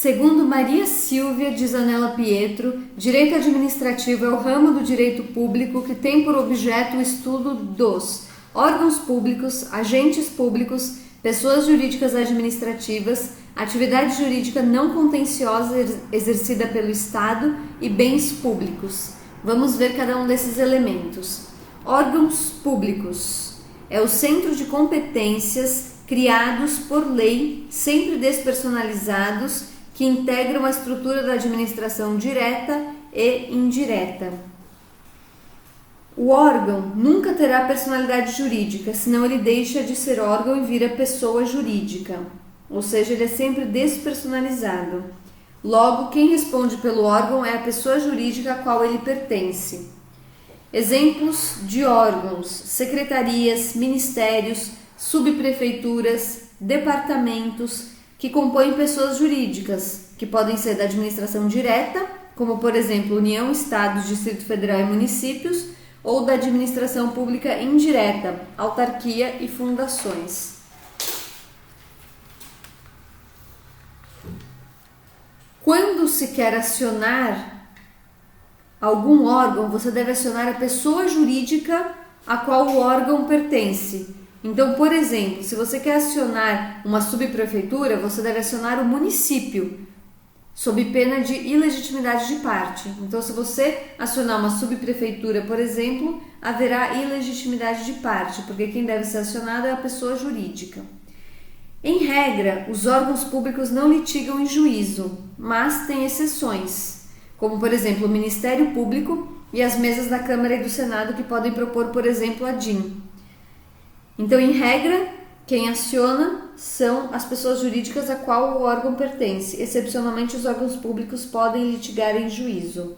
Segundo Maria Silvia de Zanella Pietro, direito administrativo é o ramo do direito público que tem por objeto o estudo dos órgãos públicos, agentes públicos, pessoas jurídicas administrativas, atividade jurídica não contenciosa exercida pelo Estado e bens públicos. Vamos ver cada um desses elementos. Órgãos públicos é o centro de competências criados por lei, sempre despersonalizados, que integram a estrutura da administração direta e indireta. O órgão nunca terá personalidade jurídica, senão ele deixa de ser órgão e vira pessoa jurídica, ou seja, ele é sempre despersonalizado. Logo, quem responde pelo órgão é a pessoa jurídica a qual ele pertence. Exemplos de órgãos: secretarias, ministérios, subprefeituras, departamentos, que compõem pessoas jurídicas, que podem ser da administração direta, como por exemplo União, Estados, Distrito Federal e municípios, ou da administração pública indireta, autarquia e fundações. Quando se quer acionar algum órgão, você deve acionar a pessoa jurídica a qual o órgão pertence. Então, por exemplo, se você quer acionar uma subprefeitura, você deve acionar o município, sob pena de ilegitimidade de parte. Então, se você acionar uma subprefeitura, por exemplo, haverá ilegitimidade de parte, porque quem deve ser acionado é a pessoa jurídica. Em regra, os órgãos públicos não litigam em juízo, mas têm exceções, como, por exemplo, o Ministério Público e as mesas da Câmara e do Senado, que podem propor, por exemplo, a DIN. Então, em regra, quem aciona são as pessoas jurídicas a qual o órgão pertence. Excepcionalmente, os órgãos públicos podem litigar em juízo.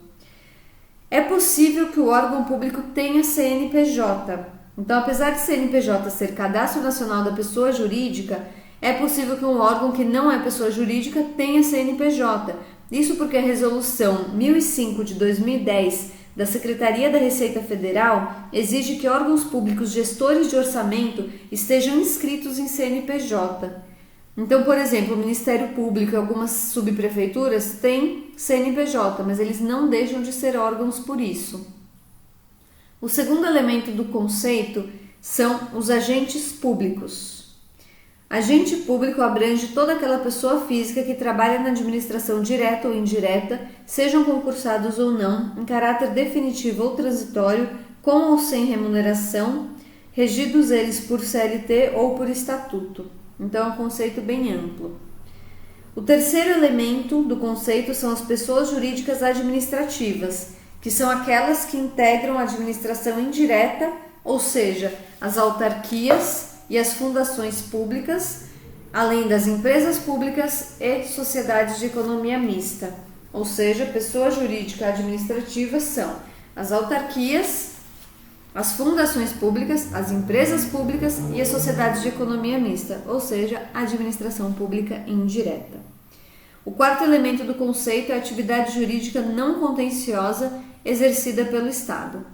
É possível que o órgão público tenha CNPJ. Então, apesar de CNPJ ser Cadastro Nacional da Pessoa Jurídica, é possível que um órgão que não é pessoa jurídica tenha CNPJ. Isso porque a Resolução 1005 de 2010 da Secretaria da Receita Federal exige que órgãos públicos gestores de orçamento estejam inscritos em CNPJ. Então, por exemplo, o Ministério Público e algumas subprefeituras têm CNPJ, mas eles não deixam de ser órgãos por isso. O segundo elemento do conceito são os agentes públicos. Agente público abrange toda aquela pessoa física que trabalha na administração direta ou indireta, sejam concursados ou não, em caráter definitivo ou transitório, com ou sem remuneração, regidos eles por CLT ou por estatuto. Então é um conceito bem amplo. O terceiro elemento do conceito são as pessoas jurídicas administrativas, que são aquelas que integram a administração indireta, ou seja, as autarquias e as fundações públicas, além das empresas públicas e sociedades de economia mista. Ou seja, pessoa jurídica administrativa são as autarquias, as fundações públicas, as empresas públicas e as sociedades de economia mista, ou seja, a administração pública indireta. O quarto elemento do conceito é a atividade jurídica não contenciosa exercida pelo Estado.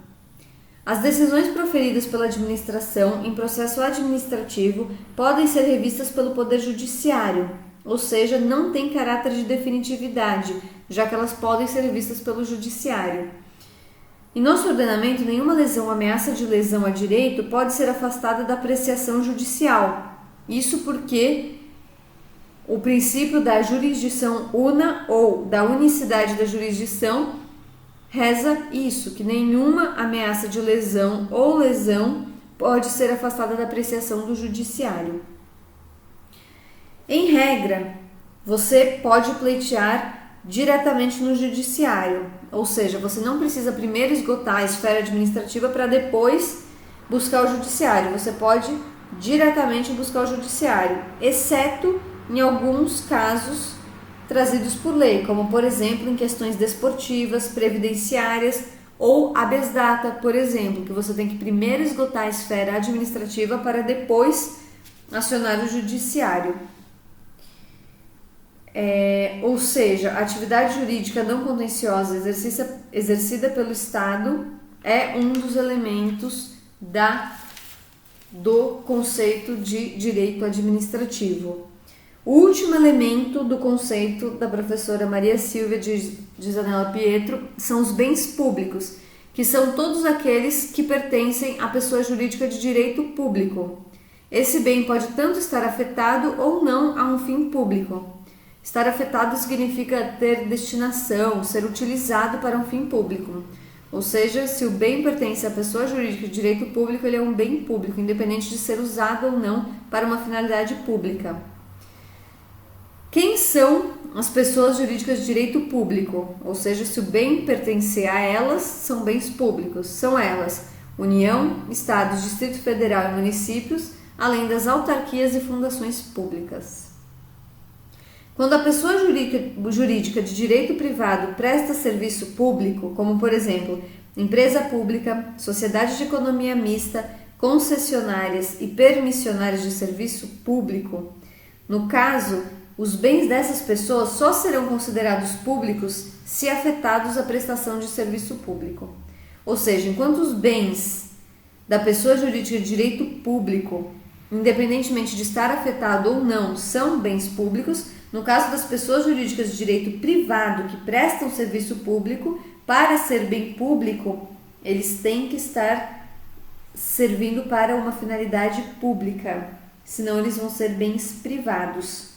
As decisões proferidas pela administração em processo administrativo podem ser revistas pelo Poder Judiciário, ou seja, não têm caráter de definitividade, já que elas podem ser revistas pelo Judiciário. Em nosso ordenamento, nenhuma lesão ou ameaça de lesão a direito pode ser afastada da apreciação judicial. Isso porque o princípio da jurisdição una ou da unicidade da jurisdição reza isso, que nenhuma ameaça de lesão ou lesão pode ser afastada da apreciação do judiciário. Em regra, você pode pleitear diretamente no judiciário, ou seja, você não precisa primeiro esgotar a esfera administrativa para depois buscar o judiciário. Você pode diretamente buscar o judiciário, exceto em alguns casos trazidos por lei, como por exemplo em questões desportivas, previdenciárias ou habeas data, por exemplo, que você tem que primeiro esgotar a esfera administrativa para depois acionar o judiciário. Ou seja, a atividade jurídica não contenciosa exercida pelo Estado é um dos elementos do conceito de direito administrativo. O último elemento do conceito da professora Maria Silvia de Zanella Pietro são os bens públicos, que são todos aqueles que pertencem à pessoa jurídica de direito público. Esse bem pode tanto estar afetado ou não a um fim público. Estar afetado significa ter destinação, ser utilizado para um fim público. Ou seja, se o bem pertence à pessoa jurídica de direito público, ele é um bem público, independente de ser usado ou não para uma finalidade pública. Quem são as pessoas jurídicas de direito público? Ou seja, se o bem pertencer a elas, são bens públicos. São elas: União, Estados, Distrito Federal e municípios, além das autarquias e fundações públicas. Quando a pessoa jurídica de direito privado presta serviço público, como por exemplo, empresa pública, sociedade de economia mista, concessionárias e permissionárias de serviço público, no caso, os bens dessas pessoas só serão considerados públicos se afetados à prestação de serviço público. Ou seja, enquanto os bens da pessoa jurídica de direito público, independentemente de estar afetado ou não, são bens públicos, no caso das pessoas jurídicas de direito privado que prestam serviço público, para ser bem público, eles têm que estar servindo para uma finalidade pública, senão eles vão ser bens privados.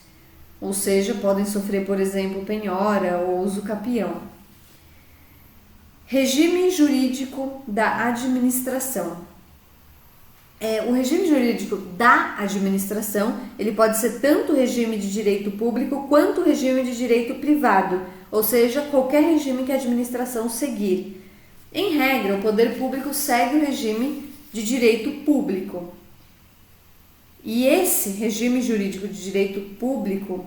Ou seja, podem sofrer, por exemplo, penhora ou uso capião. Regime jurídico da administração. O regime jurídico da administração, ele pode ser tanto regime de direito público quanto regime de direito privado, ou seja, qualquer regime que a administração seguir. Em regra, o poder público segue o regime de direito público. E esse regime jurídico de direito público,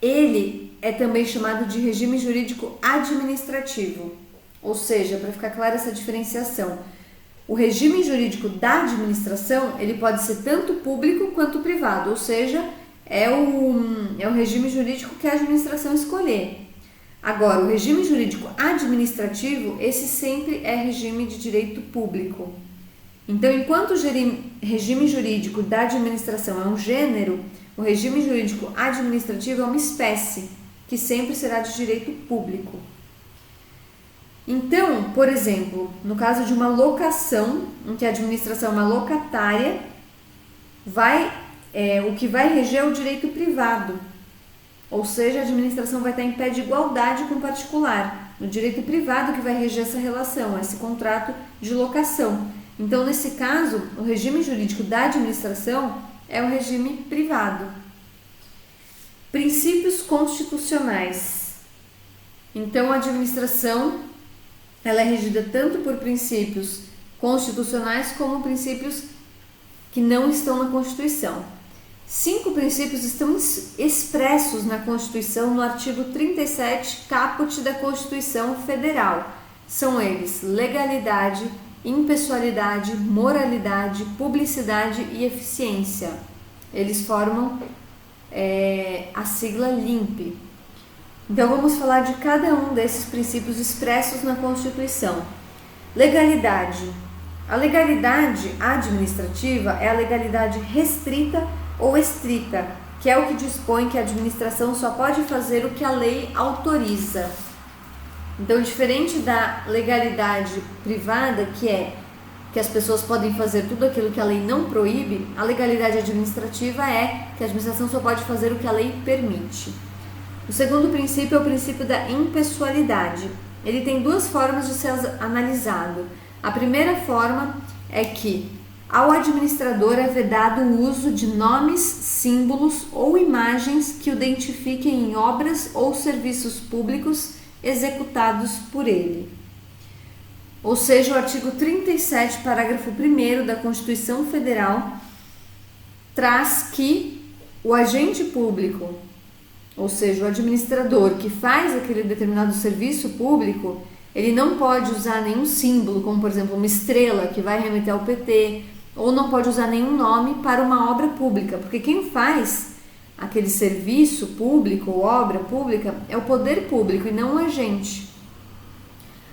ele é também chamado de regime jurídico administrativo. Ou seja, para ficar clara essa diferenciação, o regime jurídico da administração, ele pode ser tanto público quanto privado, ou seja, é o regime jurídico que a administração escolher. Agora, o regime jurídico administrativo, esse sempre é regime de direito público. Então, enquanto o regime jurídico da administração é um gênero, o regime jurídico administrativo é uma espécie, que sempre será de direito público. Então, por exemplo, no caso de uma locação, em que a administração é uma locatária, o que vai reger é o direito privado. Ou seja, a administração vai estar em pé de igualdade com o particular. No direito privado que vai reger essa relação, esse contrato de locação. Então, nesse caso, o regime jurídico da administração é o regime privado. Princípios constitucionais. Então, a administração ela é regida tanto por princípios constitucionais como princípios que não estão na Constituição. 5 princípios estão expressos na Constituição no artigo 37, caput da Constituição Federal. São eles: legalidade, impessoalidade, moralidade, publicidade e eficiência. Eles formam a sigla LIMP. Então vamos falar de cada um desses princípios expressos na Constituição. Legalidade. A legalidade administrativa é a legalidade restrita ou estrita, que é o que dispõe que a administração só pode fazer o que a lei autoriza. Então, diferente da legalidade privada, que as pessoas podem fazer tudo aquilo que a lei não proíbe, a legalidade administrativa é que a administração só pode fazer o que a lei permite. O segundo princípio é o princípio da impessoalidade. Ele tem 2 formas de ser analisado. A primeira forma é que ao administrador é vedado o uso de nomes, símbolos ou imagens que o identifiquem em obras ou serviços públicos executados por ele. Ou seja, o artigo 37, parágrafo 1º da Constituição Federal traz que o agente público, ou seja, o administrador que faz aquele determinado serviço público, ele não pode usar nenhum símbolo, como por exemplo uma estrela que vai remeter ao PT, ou não pode usar nenhum nome para uma obra pública, porque quem faz aquele serviço público ou obra pública é o poder público e não o agente.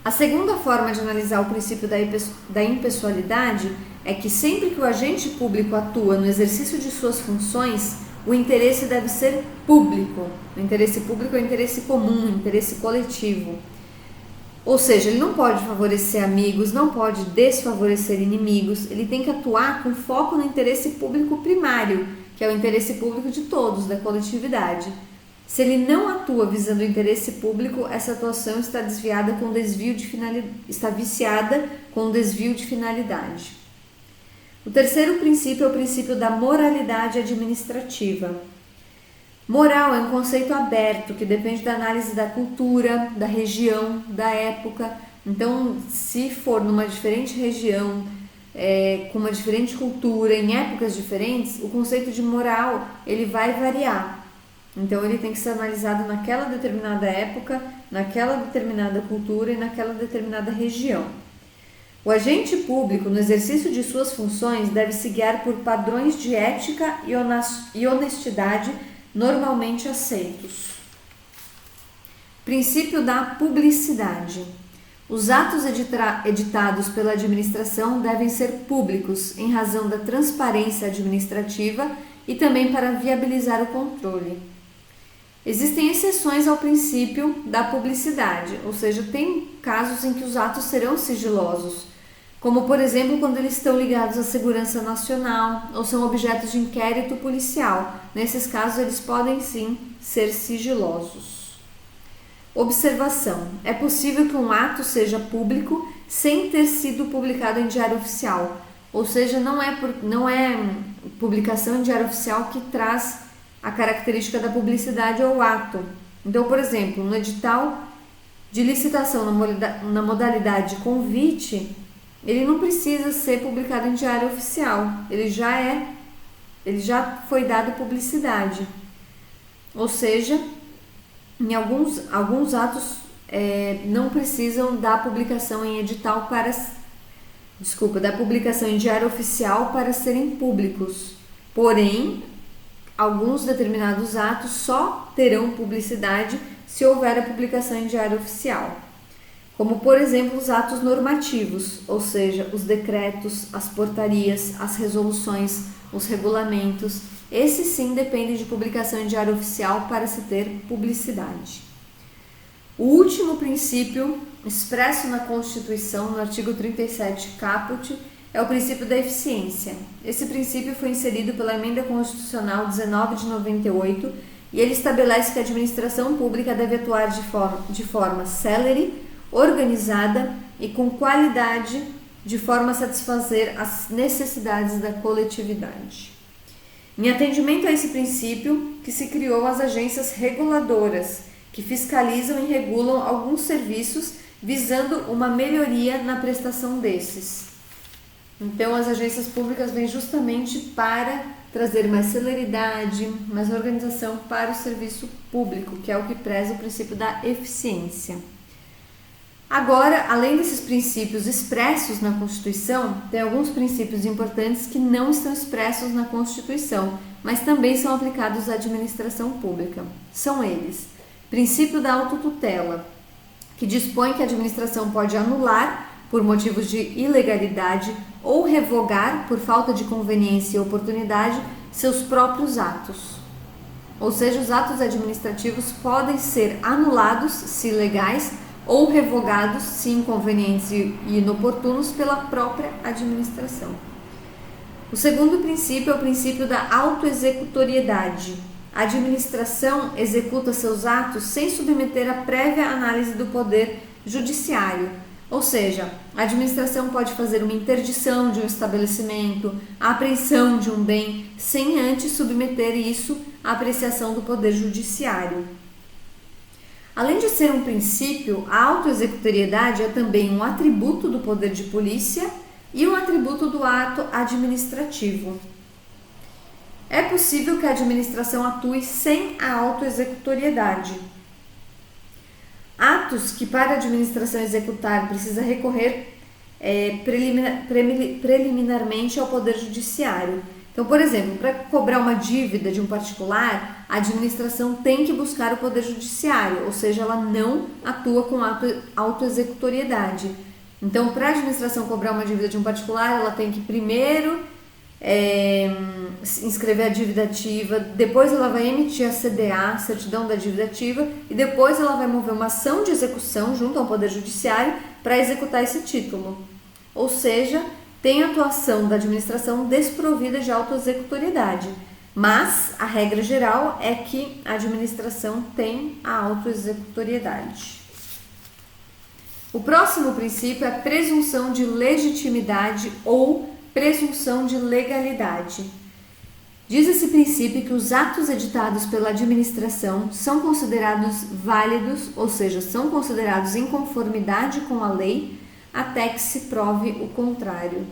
A segunda forma de analisar o princípio da impessoalidade é que sempre que o agente público atua no exercício de suas funções, o interesse deve ser público. O interesse público é o interesse comum, o interesse coletivo. Ou seja, ele não pode favorecer amigos, não pode desfavorecer inimigos, ele tem que atuar com foco no interesse público primário, que é o interesse público de todos, da coletividade. Se ele não atua visando o interesse público, essa atuação está desviada com desvio de está viciada com desvio de finalidade. O terceiro princípio é o princípio da moralidade administrativa. Moral é um conceito aberto que depende da análise da cultura, da região, da época. Então, se for numa diferente região, com uma diferente cultura, em épocas diferentes, o conceito de moral ele vai variar. Então, ele tem que ser analisado naquela determinada época, naquela determinada cultura e naquela determinada região. O agente público, no exercício de suas funções, deve se guiar por padrões de ética e honestidade normalmente aceitos. Princípio da publicidade. Os atos editados pela administração devem ser públicos em razão da transparência administrativa e também para viabilizar o controle. Existem exceções ao princípio da publicidade, ou seja, tem casos em que os atos serão sigilosos, como por exemplo quando eles estão ligados à segurança nacional ou são objetos de inquérito policial. Nesses casos eles podem sim ser sigilosos. Observação: é possível que um ato seja público sem ter sido publicado em diário oficial, ou seja, não é publicação em diário oficial que traz a característica da publicidade ao ato. Então, por exemplo, no edital de licitação na modalidade de convite, ele não precisa ser publicado em diário oficial, ele já foi dado publicidade. Ou seja, em alguns atos não precisam da publicação em edital da publicação em diário oficial para serem públicos. Porém, alguns determinados atos só terão publicidade se houver a publicação em diário oficial. Como, por exemplo, os atos normativos, ou seja, os decretos, as portarias, as resoluções, os regulamentos. Esses sim dependem de publicação em diário oficial para se ter publicidade. O último princípio, expresso na Constituição, no artigo 37 caput, é o princípio da eficiência. Esse princípio foi inserido pela Emenda Constitucional 19 de 98 e ele estabelece que a administração pública deve atuar de forma célere, organizada e com qualidade, de forma a satisfazer as necessidades da coletividade. Em atendimento a esse princípio, que se criou as agências reguladoras, que fiscalizam e regulam alguns serviços visando uma melhoria na prestação desses. Então, as agências públicas vêm justamente para trazer mais celeridade, mais organização para o serviço público, que é o que preza o princípio da eficiência. Agora, além desses princípios expressos na Constituição, tem alguns princípios importantes que não estão expressos na Constituição, mas também são aplicados à administração pública. São eles: princípio da autotutela, que dispõe que a administração pode anular, por motivos de ilegalidade, ou revogar, por falta de conveniência e oportunidade, seus próprios atos. Ou seja, os atos administrativos podem ser anulados, se ilegais, ou revogados, se inconvenientes e inoportunos, pela própria administração. O segundo princípio é o princípio da autoexecutoriedade. A administração executa seus atos sem submeter a prévia análise do poder judiciário. Ou seja, a administração pode fazer uma interdição de um estabelecimento, a apreensão de um bem, sem antes submeter isso à apreciação do poder judiciário. Além de ser um princípio, a autoexecutoriedade é também um atributo do poder de polícia e um atributo do ato administrativo. É possível que a administração atue sem a autoexecutoriedade. Atos que para a administração executar precisa recorrer preliminarmente ao Poder Judiciário. Então, por exemplo, para cobrar uma dívida de um particular, a administração tem que buscar o Poder Judiciário, ou seja, ela não atua com autoexecutoriedade. Então, para a administração cobrar uma dívida de um particular, ela tem que primeiro inscrever a dívida ativa, depois ela vai emitir a CDA, certidão da dívida ativa, e depois ela vai mover uma ação de execução junto ao Poder Judiciário para executar esse título. Ou seja, tem atuação da administração desprovida de autoexecutoriedade, mas a regra geral é que a administração tem a autoexecutoriedade. O próximo princípio é a presunção de legitimidade ou presunção de legalidade. Diz esse princípio que os atos editados pela administração são considerados válidos, ou seja, são considerados em conformidade com a lei, até que se prove o contrário.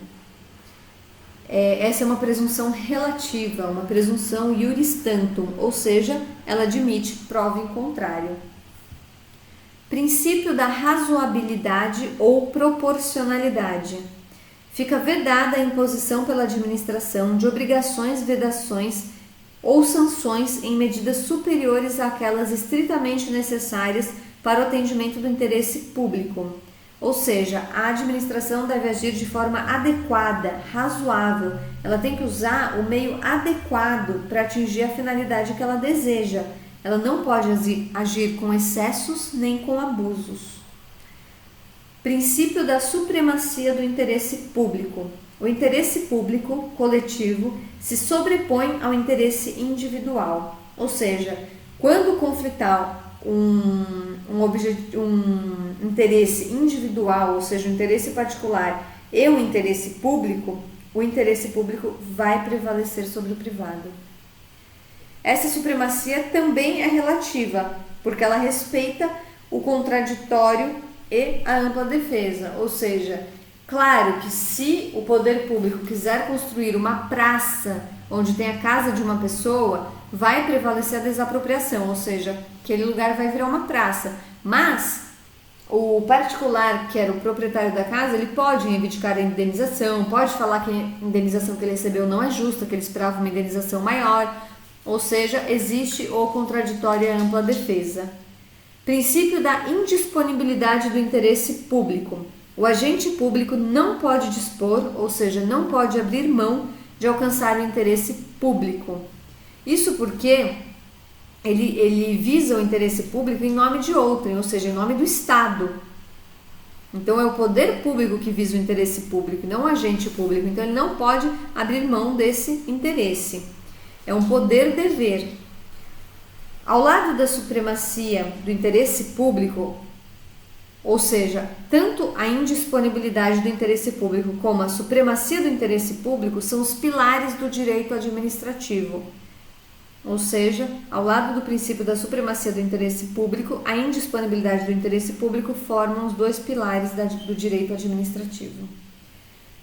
Essa é uma presunção relativa, uma presunção iuris tantum, ou seja, ela admite prova em contrário. Princípio da razoabilidade ou proporcionalidade. Fica vedada a imposição pela administração de obrigações, vedações ou sanções em medidas superiores àquelas estritamente necessárias para o atendimento do interesse público. Ou seja, a administração deve agir de forma adequada, razoável. Ela tem que usar o meio adequado para atingir a finalidade que ela deseja. Ela não pode agir com excessos nem com abusos. Princípio da supremacia do interesse público. O interesse público coletivo se sobrepõe ao interesse individual. Ou seja, quando conflitar um interesse individual, ou seja, um interesse particular e um interesse público, o interesse público vai prevalecer sobre o privado. Essa supremacia também é relativa, porque ela respeita o contraditório e a ampla defesa, ou seja, claro que se o poder público quiser construir uma praça onde tem a casa de uma pessoa, vai prevalecer a desapropriação, ou seja, aquele lugar vai virar uma praça, mas o particular, que era o proprietário da casa, ele pode reivindicar a indenização, pode falar que a indenização que ele recebeu não é justa, que ele esperava uma indenização maior, ou seja, existe o contraditório e a ampla defesa. Princípio da indisponibilidade do interesse público. O agente público não pode dispor, ou seja, não pode abrir mão de alcançar o interesse público. Isso porque ele visa o interesse público em nome de outrem, ou seja, em nome do Estado. Então é o poder público que visa o interesse público, não o agente público. Então ele não pode abrir mão desse interesse. É um poder-dever. Ao lado da supremacia do interesse público, ou seja, tanto a indisponibilidade do interesse público como a supremacia do interesse público são os pilares do direito administrativo. Ou seja, ao lado do princípio da supremacia do interesse público, a indisponibilidade do interesse público formam os dois pilares do direito administrativo.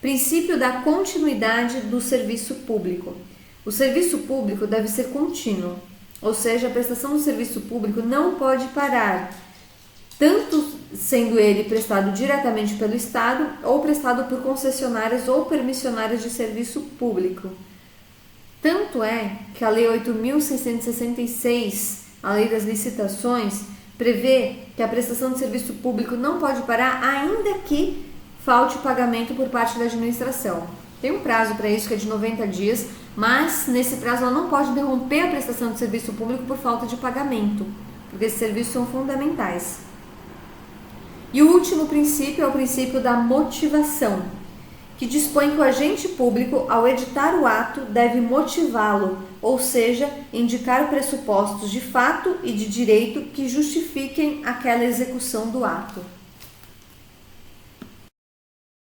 Princípio da continuidade do serviço público. O serviço público deve ser contínuo, ou seja, a prestação do serviço público não pode parar, tanto sendo ele prestado diretamente pelo Estado ou prestado por concessionárias ou permissionárias de serviço público. Tanto é que a Lei 8.666, a Lei das Licitações, prevê que a prestação de serviço público não pode parar ainda que falte pagamento por parte da administração. Tem um prazo para isso que é de 90 dias, mas nesse prazo ela não pode interromper a prestação de serviço público por falta de pagamento, porque esses serviços são fundamentais. E o último princípio é o princípio da motivação, que dispõe que o agente público, ao editar o ato, deve motivá-lo, ou seja, indicar pressupostos de fato e de direito que justifiquem aquela execução do ato.